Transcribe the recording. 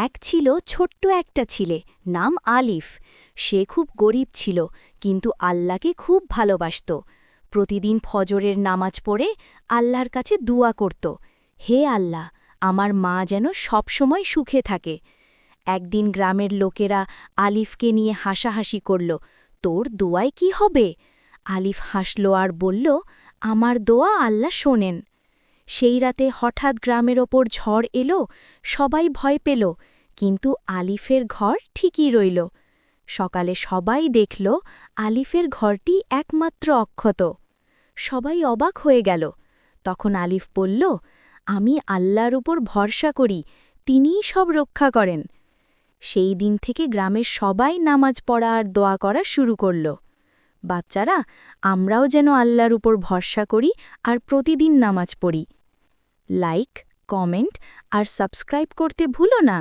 এক ছিল ছোট্ট একটা ছেলে, নাম আলিফ। সে খুব গরিব ছিল, কিন্তু আল্লাহকে খুব ভালোবাসত। প্রতিদিন ফজরের নামাজ পড়ে আল্লাহর কাছে দুয়া করত, হে আল্লাহ, আমার মা যেন সবসময় সুখে থাকে। একদিন গ্রামের লোকেরা আলিফকে নিয়ে হাসাহাসি করল, তোর দোয়ায় কি হবে? আলিফ হাসল আর বলল, আমার দোয়া আল্লাহ শোনেন। সেই রাতে হঠাৎ গ্রামের ওপর ঝড় এলো, সবাই ভয় পেল, কিন্তু আলিফের ঘর ঠিকই রইল। সকালে সবাই দেখল আলিফের ঘরটি একমাত্র অক্ষত। সবাই অবাক হয়ে গেল। তখন আলিফ বলল, আমি আল্লাহর উপর ভরসা করি, তিনিই সব রক্ষা করেন। সেই দিন থেকে গ্রামের সবাই নামাজ পড়া আর দোয়া করা শুরু করল। বাচ্চারা, আমরাও যেন আল্লাহর উপর ভরসা করি আর প্রতিদিন নামাজ পড়ি। লাইক, কমেন্ট আর সাবস্ক্রাইব করতে ভুলো না।